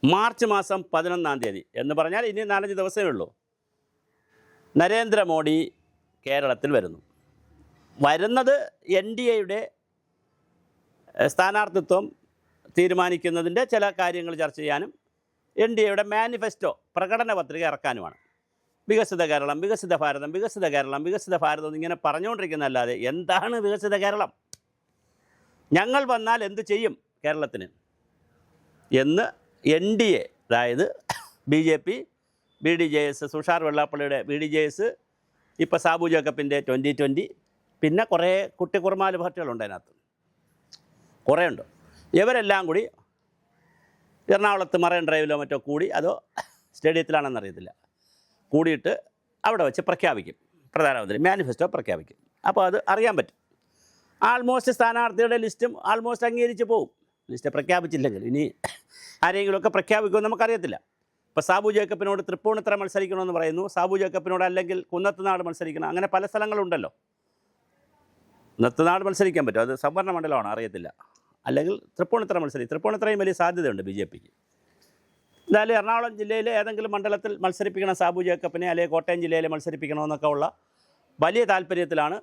March മാസം 11-ാം തീയതി എന്ന് പറഞ്ഞാൽ ഇനി 4-5 ദിവസമേ ഉള്ളൂ. നരേന്ദ്രമോദി കേരളത്തിൽ വരുന്നത് NDAയുടെ സ്ഥാനാർത്ഥിത്വം തീരുമാനിക്കുന്നതിൻ്റെ ചില കാര്യങ്ങൾ ചർച്ച ചെയ്യാനും NDAയുടെ മാനിഫെസ്റ്റോ പ്രകടന പത്രിക ഇറക്കാനുമാണ്. വികസിത കേരളം, വികസിത ഭാരതം, വികസിത കേരളം, വികസിത ഭാരതം എന്നിങ്ങനെ പറഞ്ഞുകൊണ്ടിരിക്കുന്നതല്ലാതെ എന്താണ് വികസിത കേരളം, ഞങ്ങൾ വന്നാൽ എന്ത് ചെയ്യും കേരളത്തിന് എന്ന് NDA, അതായത് BJP, BDJS, തുഷാർ വെള്ളാപ്പള്ളിയുടെ BDJS, ഇപ്പോൾ സാബു ജേക്കബിൻ്റെ 2020, പിന്നെ കുറേ കുട്ടിക്കുറുമാല് പാർട്ടികളുണ്ട് അതിനകത്ത്, കുറേ ഉണ്ട്. ഇവരെല്ലാം കൂടി എറണാകുളത്ത് മറൈൻ ഡ്രൈവിലോ മറ്റോ കൂടി, അതോ സ്റ്റേഡിയത്തിലാണെന്നറിയത്തില്ല, കൂടിയിട്ട് അവിടെ വെച്ച് പ്രഖ്യാപിക്കും, പ്രധാനമന്ത്രി മാനിഫെസ്റ്റോ പ്രഖ്യാപിക്കും. അപ്പോൾ അത് അറിയാൻ പറ്റും. ആൾമോസ്റ്റ് സ്ഥാനാർത്ഥിയുടെ ലിസ്റ്റും ആൾമോസ്റ്റ് അംഗീകരിച്ച് പോകും. ലിസ്റ്റ് പ്രഖ്യാപിച്ചില്ലെങ്കിൽ ഇനി ആരെങ്കിലുമൊക്കെ പ്രഖ്യാപിക്കുമെന്ന് നമുക്കറിയത്തില്ല. ഇപ്പോൾ സാബു ജേക്കബിനോട് തൃപ്പൂണിത്തറ മത്സരിക്കണമെന്ന് പറയുന്നു, സാബു ജേക്കബിനോട് അല്ലെങ്കിൽ കുന്നത്തുനാട് മത്സരിക്കണം, അങ്ങനെ പല സ്ഥലങ്ങളുണ്ടല്ലോ. കുന്നത്തുനാട് മത്സരിക്കാൻ പറ്റും, അത് സംവരണ മണ്ഡലമാണ്, അറിയത്തില്ല. അല്ലെങ്കിൽ തൃപ്പൂണിത്തറ തൃപ്പൂണിത്തറയും വലിയ സാധ്യതയുണ്ട് BJPക്ക്. എന്തായാലും എറണാകുളം ജില്ലയിലെ ഏതെങ്കിലും മണ്ഡലത്തിൽ മത്സരിപ്പിക്കണം സാബു ജേക്കബിനെ, അല്ലെങ്കിൽ കോട്ടയം ജില്ലയിൽ മത്സരിപ്പിക്കണമെന്നൊക്കെ ഉള്ള വലിയ താല്പര്യത്തിലാണ്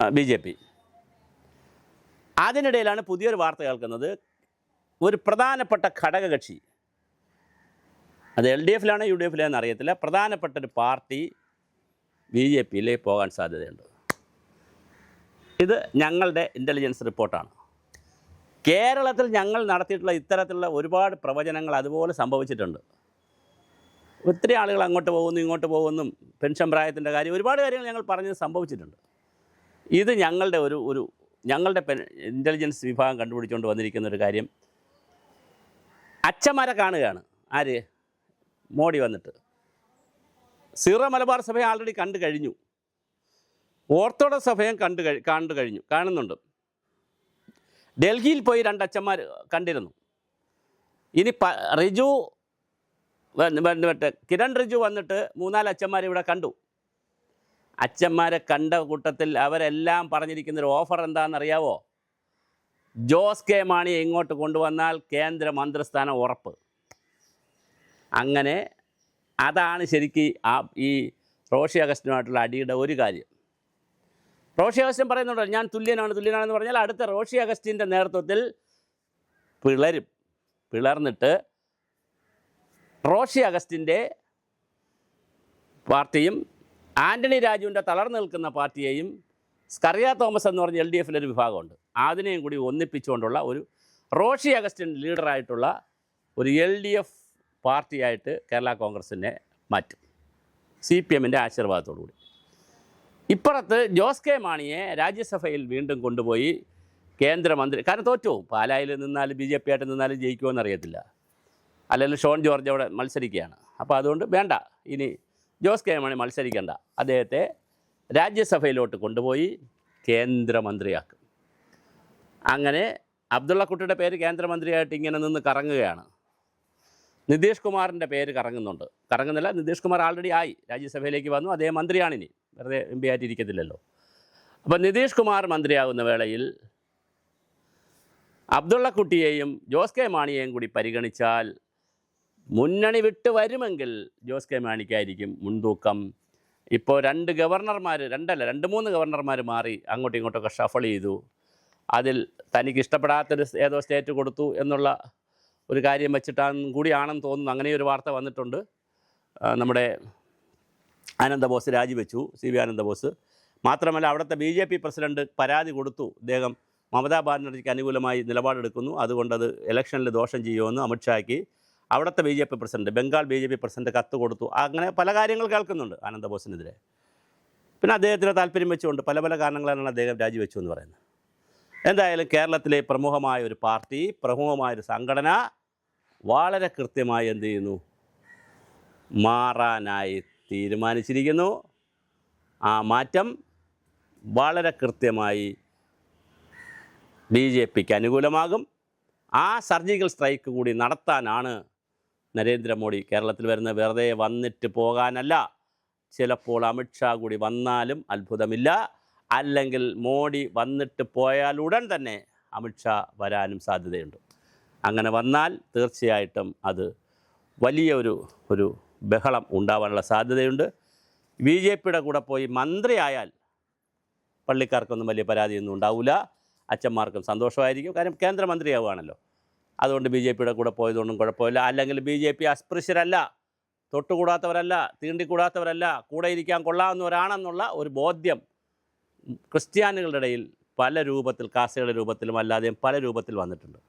BJP. അതിനിടയിലാണ് പുതിയൊരു വാർത്ത കേൾക്കുന്നത്. ഒരു പ്രധാനപ്പെട്ട ഘടകകക്ഷി, അത് LDFിലാണോ UDFിലാണെന്ന് അറിയത്തില്ല, പ്രധാനപ്പെട്ടൊരു പാർട്ടി BJPയിലേക്ക് പോകാൻ സാധ്യതയുണ്ട്. ഇത് ഞങ്ങളുടെ ഇൻ്റലിജൻസ് റിപ്പോർട്ടാണ്. കേരളത്തിൽ ഞങ്ങൾ നടത്തിയിട്ടുള്ള ഇത്തരത്തിലുള്ള ഒരുപാട് പ്രവചനങ്ങൾ അതുപോലെ സംഭവിച്ചിട്ടുണ്ട്. ഒത്തിരി ആളുകൾ അങ്ങോട്ട് പോകുന്നു ഇങ്ങോട്ട് പോകുന്നു, പെൻഷൻ പ്രായത്തിൻ്റെ കാര്യം, ഒരുപാട് കാര്യങ്ങൾ ഞങ്ങൾ പറഞ്ഞത് സംഭവിച്ചിട്ടുണ്ട്. ഇത് ഞങ്ങളുടെ ഞങ്ങളുടെ ഇൻ്റലിജൻസ് വിഭാഗം കണ്ടുപിടിച്ചുകൊണ്ട് വന്നിരിക്കുന്ന ഒരു കാര്യം, അച്ഛന്മാരെ കാണുകയാണ്. ആര്? മോഡി വന്നിട്ട് സീറോ മലബാർ സഭയെ ആൾറെഡി കണ്ടു കഴിഞ്ഞു, ഓർത്തഡോക്സ് സഭയും കാണുന്നുണ്ട്. ഡൽഹിയിൽ പോയി 2 അച്ഛന്മാർ കണ്ടിരുന്നു. ഇനി കിരൺ റിജു വന്നിട്ട് 3-4 അച്ഛന്മാർ ഇവിടെ കണ്ടു. അച്ഛന്മാരെ കണ്ട കൂട്ടത്തിൽ അവരെല്ലാം പറഞ്ഞിരിക്കുന്നൊരു ഓഫർ എന്താണെന്നറിയാവോ? ജോസ് കെ മാണിയെ ഇങ്ങോട്ട് കൊണ്ടുവന്നാൽ കേന്ദ്ര മന്ത്രിസ്ഥാനം ഉറപ്പ്. അങ്ങനെ അതാണ് ശരിക്കും ഈ റോഷി അഗസ്റ്റിനുമായിട്ടുള്ള അടിയുടെ ഒരു കാര്യം. റോഷി അഗസ്റ്റിൻ പറയുന്നുണ്ടോ ഞാൻ തുല്യനാണെന്ന് പറഞ്ഞാൽ അടുത്ത റോഷി അഗസ്റ്റിൻ്റെ നേതൃത്വത്തിൽ പിളർന്നിട്ട് റോഷി അഗസ്റ്റിൻ്റെ പാർട്ടിയും ആൻ്റണി രാജുവിൻ്റെ തളർന്നു നിൽക്കുന്ന പാർട്ടിയെയും സ്കറിയ തോമസ് എന്ന് പറഞ്ഞ LDFിലൊരു വിഭാഗമുണ്ട്, അതിനെയും കൂടി ഒന്നിപ്പിച്ചുകൊണ്ടുള്ള ഒരു റോഷി അഗസ്റ്റിൻ ലീഡറായിട്ടുള്ള ഒരു LDF പാർട്ടിയായിട്ട് കേരള കോൺഗ്രസിനെ മാറ്റും, CPMൻ്റെ ആശീർവാദത്തോടു കൂടി. ഇപ്പുറത്ത് ജോസ് കെ മാണിയെ രാജ്യസഭയിൽ വീണ്ടും കൊണ്ടുപോയി കേന്ദ്രമന്ത്രി, കാരണം തോറ്റുപോകും, പാലായിൽ നിന്നാലും BJP ആയിട്ട് നിന്നാലും ജയിക്കുമോ അറിയത്തില്ല, അല്ലെങ്കിൽ ഷോൺ ജോർജ് അവിടെ മത്സരിക്കുകയാണ്. അപ്പോൾ അതുകൊണ്ട് വേണ്ട, ഇനി ജോസ് കെ മാണി മത്സരിക്കേണ്ട, അദ്ദേഹത്തെ രാജ്യസഭയിലോട്ട് കൊണ്ടുപോയി കേന്ദ്രമന്ത്രിയാക്കും. അങ്ങനെ അബ്ദുള്ളക്കുട്ടിയുടെ പേര് കേന്ദ്രമന്ത്രിയായിട്ട് ഇങ്ങനെ നിന്ന് കറങ്ങുകയാണ്. നിതീഷ് കുമാറിൻ്റെ പേര് കറങ്ങുന്നില്ല, നിതീഷ് കുമാർ ആൾറെഡി ആയി, രാജ്യസഭയിലേക്ക് വന്നു, അദ്ദേഹം മന്ത്രിയാണിനി, വെറുതെ MP ആയിട്ടിരിക്കത്തില്ലല്ലോ. അപ്പോൾ നിതീഷ് കുമാർ മന്ത്രിയാകുന്ന വേളയിൽ അബ്ദുള്ളക്കുട്ടിയെയും ജോസ് കെ മാണിയെയും കൂടി പരിഗണിച്ചാൽ മുന്നണി വിട്ട് വരുമെങ്കിൽ ജോസ് കെ മാണിക്കായിരിക്കും മുൻതൂക്കം. ഇപ്പോൾ 2 ഗവർണർമാർ മാറി അങ്ങോട്ടും ഇങ്ങോട്ടൊക്കെ ഷഫൾ ചെയ്തു. അതിൽ തനിക്ക് ഇഷ്ടപ്പെടാത്തൊരു ഏതോ സ്റ്റേറ്റ് കൊടുത്തു എന്നുള്ള ഒരു കാര്യം കൂടിയാണെന്ന് തോന്നുന്നു. അങ്ങനെ ഒരു വാർത്ത വന്നിട്ടുണ്ട്. നമ്മുടെ ആനന്ദബോസ് രാജിവെച്ചു, CB ആനന്ദബോസ്. മാത്രമല്ല അവിടുത്തെ BJP പ്രസിഡന്റ് പരാതി കൊടുത്തു, അദ്ദേഹം മമതാ ബാനർജിക്ക് അനുകൂലമായി നിലപാടെടുക്കുന്നു, അതുകൊണ്ടത് ഇലക്ഷനിൽ ദോഷം ചെയ്യുമെന്ന് അമിത്ഷായ്ക്ക് അവിടുത്തെ BJP president, Bengal BJP president കത്ത് കൊടുത്തു. അങ്ങനെ പല കാര്യങ്ങൾ കേൾക്കുന്നുണ്ട് ആനന്ദബോസിനെതിരെ. പിന്നെ അദ്ദേഹത്തിന് താല്പര്യം വെച്ചുകൊണ്ട് പല കാരണങ്ങളാണ് അദ്ദേഹം രാജിവെച്ചു എന്ന് പറയുന്നത്. എന്തായാലും കേരളത്തിലെ പ്രമുഖമായ ഒരു പാർട്ടി, പ്രമുഖമായൊരു സംഘടന വളരെ കൃത്യമായി എന്ത് ചെയ്യുന്നു, മാറാനായി തീരുമാനിച്ചിരിക്കുന്നു. ആ മാറ്റം വളരെ കൃത്യമായി BJPക്ക് അനുകൂലമാകും. ആ സർജിക്കൽ സ്ട്രൈക്ക് കൂടി നടത്താനാണ് നരേന്ദ്രമോദി കേരളത്തിൽ വരുന്ന, വെറുതെ വന്നിട്ട് പോകാനല്ല. ചിലപ്പോൾ അമിത്ഷാ കൂടി വന്നാലും അത്ഭുതമില്ല, അല്ലെങ്കിൽ മോഡി വന്നിട്ട് പോയാൽ ഉടൻ തന്നെ അമിത്ഷാ വരാനും സാധ്യതയുണ്ട്. അങ്ങനെ വന്നാൽ തീർച്ചയായിട്ടും അത് വലിയ ഒരു ബഹളം ഉണ്ടാവാനുള്ള സാധ്യതയുണ്ട്. ബി ജെ പിയുടെ കൂടെ പോയി മന്ത്രിയായാൽ പള്ളിക്കാർക്കൊന്നും വലിയ പരാതിയൊന്നും ഉണ്ടാവില്ല, അച്ഛന്മാർക്കും സന്തോഷമായിരിക്കും. കാര്യം കേന്ദ്രമന്ത്രിയാവുകയാണല്ലോ. അതുകൊണ്ട് ബി ജെ പിയുടെ കൂടെ പോയതുകൊണ്ടും കുഴപ്പമില്ല. അല്ലെങ്കിൽ ബി ജെ പി അസ്പൃശ്യരല്ല, തൊട്ടുകൂടാത്തവരല്ല, തീണ്ടിക്കൂടാത്തവരല്ല, കൂടെ ഇരിക്കാൻ കൊള്ളാവുന്നവരാണെന്നുള്ള ഒരു ബോധ്യം ക്രിസ്ത്യാനികളുടെ ഇടയിൽ പല രൂപത്തിൽ, കാസയുടെ രൂപത്തിലും അല്ലാതെയും പല രൂപത്തിൽ വന്നിട്ടുണ്ട്.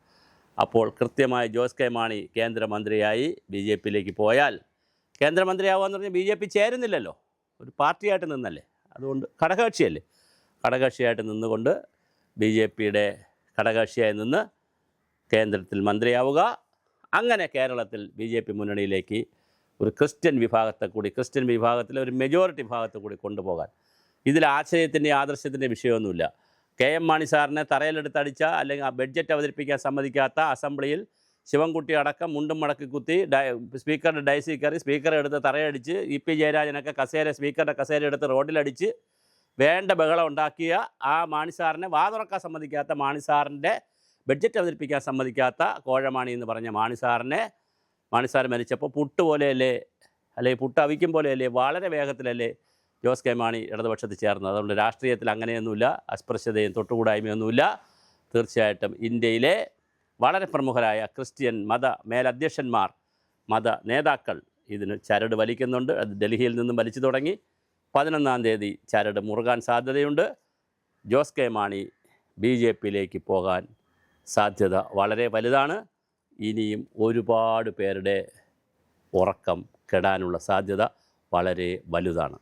അപ്പോൾ കൃത്യമായി ജോസ് കെ മാണി കേന്ദ്രമന്ത്രിയായി ബി ജെ പിയിലേക്ക് പോയാൽ, കേന്ദ്രമന്ത്രിയാവുകയെന്ന് പറഞ്ഞാൽ ബി ജെ പി ചേരുന്നില്ലല്ലോ, ഒരു പാർട്ടിയായിട്ട് നിന്നല്ലേ, അതുകൊണ്ട് ഘടകകക്ഷിയല്ലേ, ഘടകകക്ഷിയായിട്ട് നിന്നുകൊണ്ട് ബി ജെ പിയുടെ ഘടകകക്ഷിയായി നിന്ന് കേന്ദ്രത്തിൽ മന്ത്രിയാവുക. അങ്ങനെ കേരളത്തിൽ ബി ജെ പി മുന്നണിയിലേക്ക് ഒരു ക്രിസ്ത്യൻ വിഭാഗത്തിലെ ഒരു മെജോറിറ്റി വിഭാഗത്തെ കൂടി കൊണ്ടുപോകാൻ. ഇതിൽ ആശയത്തിൻ്റെ ആദർശത്തിൻ്റെ വിഷയമൊന്നുമില്ല. കെ എം മാണി സാറിനെ തറയിലെടുത്തടിച്ച, അല്ലെങ്കിൽ ആ ബഡ്ജറ്റ് അവതരിപ്പിക്കാൻ സമ്മതിക്കാത്ത അസംബ്ലിയിൽ ശിവൻകുട്ടി അടക്കം മുണ്ടും മടക്കി കുത്തി സ്പീക്കറുടെ ഡയസിൽ കയറി സ്പീക്കറെ എടുത്ത് തറയടിച്ച്, ഇ പി ജയരാജനൊക്കെ സ്പീക്കറുടെ കസേര എടുത്ത് റോഡിലടിച്ച് വേണ്ട ബഹളം ഉണ്ടാക്കിയ ആ മാണി സാറിനെ തുറക്കാൻ സമ്മതിക്കാത്ത, മാണി സാറിൻ്റെ ബഡ്ജറ്റ് അവതരിപ്പിക്കാൻ സമ്മതിക്കാത്ത കോഴമാണി എന്ന് പറഞ്ഞ മാണി സാർ മരിച്ചപ്പോൾ പുട്ട് പോലെയല്ലേ, അല്ലെങ്കിൽ പുട്ട് അവിക്കും പോലെയല്ലേ, വളരെ വേഗത്തിലല്ലേ ജോസ് കെ മാണി ഇടതുപക്ഷത്തിൽ ചേർന്നത്. അതുകൊണ്ട് രാഷ്ട്രീയത്തിൽ അങ്ങനെയൊന്നുമില്ല, അസ്പൃശ്യതയും തൊട്ടുകൂടായ്മയൊന്നുമില്ല. തീർച്ചയായിട്ടും ഇന്ത്യയിലെ വളരെ പ്രമുഖരായ ക്രിസ്ത്യൻ മേലധ്യക്ഷന്മാർ, നേതാക്കൾ ഇതിന് ചരട് വലിക്കുന്നുണ്ട്. അത് ഡൽഹിയിൽ നിന്നും വലിച്ചു തുടങ്ങി. 11-ാം തീയതി ചരട് മുറുകാൻ സാധ്യതയുണ്ട്. ജോസ് കെ മാണി ബി ജെ പിയിലേക്ക് പോകാൻ സാധ്യത വളരെ വലുതാണ്. ഇനിയും ഒരുപാട് പേരുടെ ഉറക്കം കെടാനുള്ള സാധ്യത വളരെ വലുതാണ്.